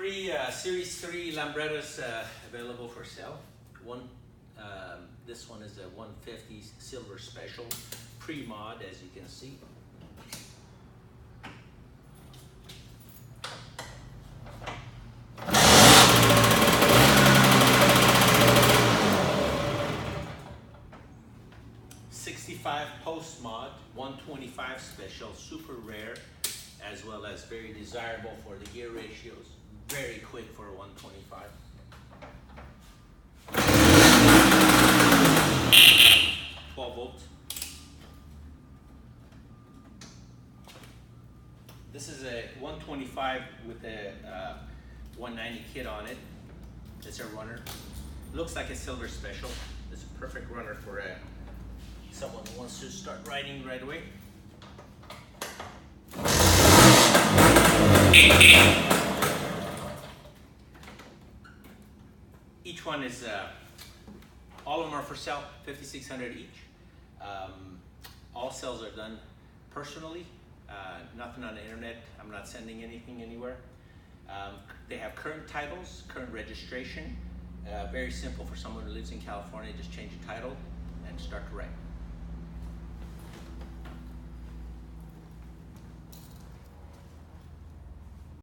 three Series 3 Lambrettas available for sale. This one is a 150 Silver Special pre-mod, as you can see. '65 post mod, 125 special, super rare, as well as very desirable for the gear ratios. Very quick for a 125. Volt. This is a 125 with a 190 kit on it. It's a runner. Looks like a Silver Special. It's a perfect runner for someone who wants to start riding right away. Each one is, all of them are for sale, $5,600 each. All sales are done personally, nothing on the internet. I'm not sending anything anywhere. They have current titles, current registration. Very simple for someone who lives in California. Just change the title and start to ride.